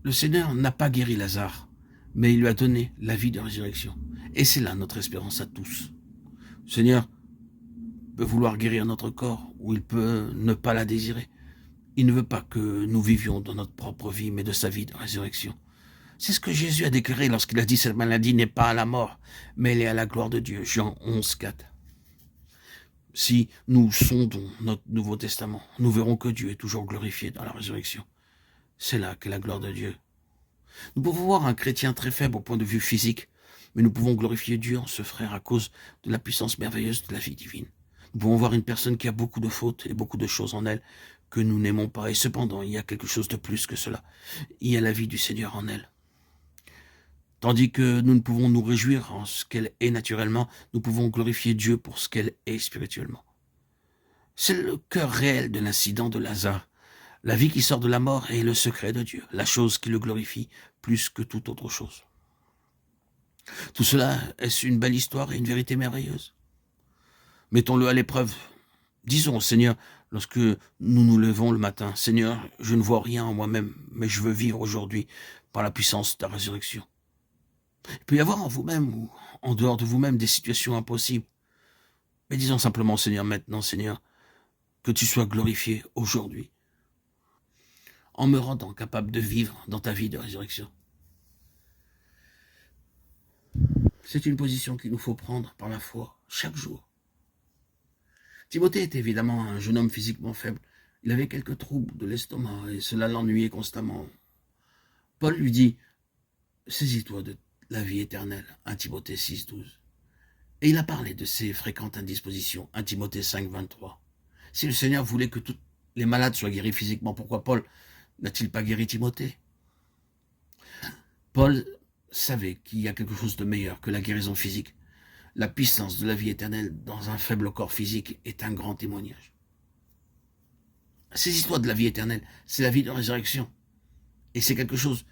Le Seigneur n'a pas guéri Lazare, mais il lui a donné la vie de résurrection. Et c'est là notre espérance à tous. Le Seigneur peut vouloir guérir notre corps, ou il peut ne pas la désirer. Il ne veut pas que nous vivions dans notre propre vie, mais de sa vie de résurrection. C'est ce que Jésus a déclaré lorsqu'il a dit « Cette maladie n'est pas à la mort, mais elle est à la gloire de Dieu ». Jean 11, 4. Si nous sondons notre Nouveau Testament, nous verrons que Dieu est toujours glorifié dans la résurrection. C'est là qu'est la gloire de Dieu. Nous pouvons voir un chrétien très faible au point de vue physique, mais nous pouvons glorifier Dieu en ce frère à cause de la puissance merveilleuse de la vie divine. Nous pouvons voir une personne qui a beaucoup de fautes et beaucoup de choses en elle que nous n'aimons pas, et cependant il y a quelque chose de plus que cela. Il y a la vie du Seigneur en elle. Tandis que nous ne pouvons nous réjouir en ce qu'elle est naturellement, nous pouvons glorifier Dieu pour ce qu'elle est spirituellement. C'est le cœur réel de l'incident de Lazare. La vie qui sort de la mort est le secret de Dieu, la chose qui le glorifie plus que toute autre chose. Tout cela, est-ce une belle histoire et une vérité merveilleuse? Mettons-le à l'épreuve. Disons au Seigneur, lorsque nous nous levons le matin, « Seigneur, je ne vois rien en moi-même, mais je veux vivre aujourd'hui par la puissance de ta résurrection. » Il peut y avoir en vous-même ou en dehors de vous-même des situations impossibles. Mais disons simplement, Seigneur, maintenant, Seigneur, que tu sois glorifié aujourd'hui, en me rendant capable de vivre dans ta vie de résurrection. C'est une position qu'il nous faut prendre par la foi, chaque jour. Timothée était évidemment un jeune homme physiquement faible. Il avait quelques troubles de l'estomac et cela l'ennuyait constamment. Paul lui dit, « Saisis-toi de la vie éternelle », 1 Timothée 6, 12. Et il a parlé de ses fréquentes indispositions, 1 Timothée 5, 23. Si le Seigneur voulait que tous les malades soient guéris physiquement, pourquoi Paul n'a-t-il pas guéri Timothée? Paul savait qu'il y a quelque chose de meilleur que la guérison physique. La puissance de la vie éternelle dans un faible corps physique est un grand témoignage. Saisis-toi de la vie éternelle, c'est la vie de résurrection. Et c'est quelque chose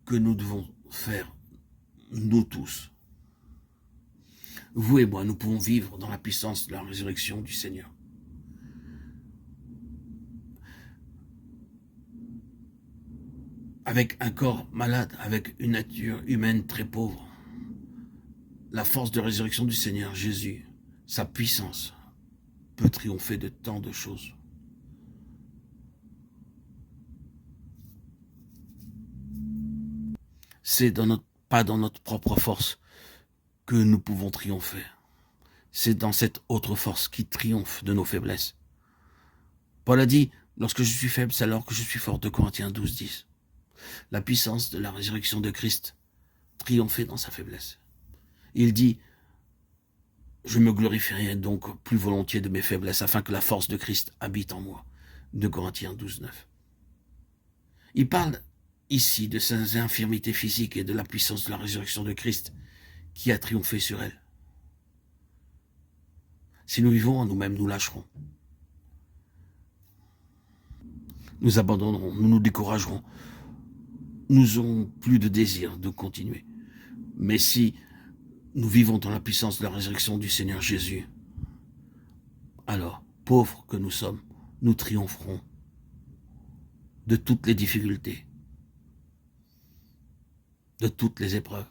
que nous devons faire, nous tous. Vous et moi, nous pouvons vivre dans la puissance de la résurrection du Seigneur. Avec un corps malade, avec une nature humaine très pauvre, la force de résurrection du Seigneur Jésus, sa puissance, peut triompher de tant de choses. C'est pas dans notre propre force que nous pouvons triompher. C'est dans cette autre force qui triomphe de nos faiblesses. Paul a dit, lorsque je suis faible, c'est alors que je suis fort, 2 Corinthiens 12, 10. La puissance de la résurrection de Christ triomphait dans sa faiblesse. Il dit, je me glorifierai donc plus volontiers de mes faiblesses, afin que la force de Christ habite en moi. 2 Corinthiens 12, 9. Il parle ici de ses infirmités physiques et de la puissance de la résurrection de Christ qui a triomphé sur elle. Si nous vivons en nous-mêmes, nous lâcherons. Nous abandonnerons, nous nous découragerons. Nous n'aurons plus de désir de continuer. Mais si nous vivons dans la puissance de la résurrection du Seigneur Jésus, alors, pauvres que nous sommes, nous triompherons de toutes les difficultés, de toutes les épreuves.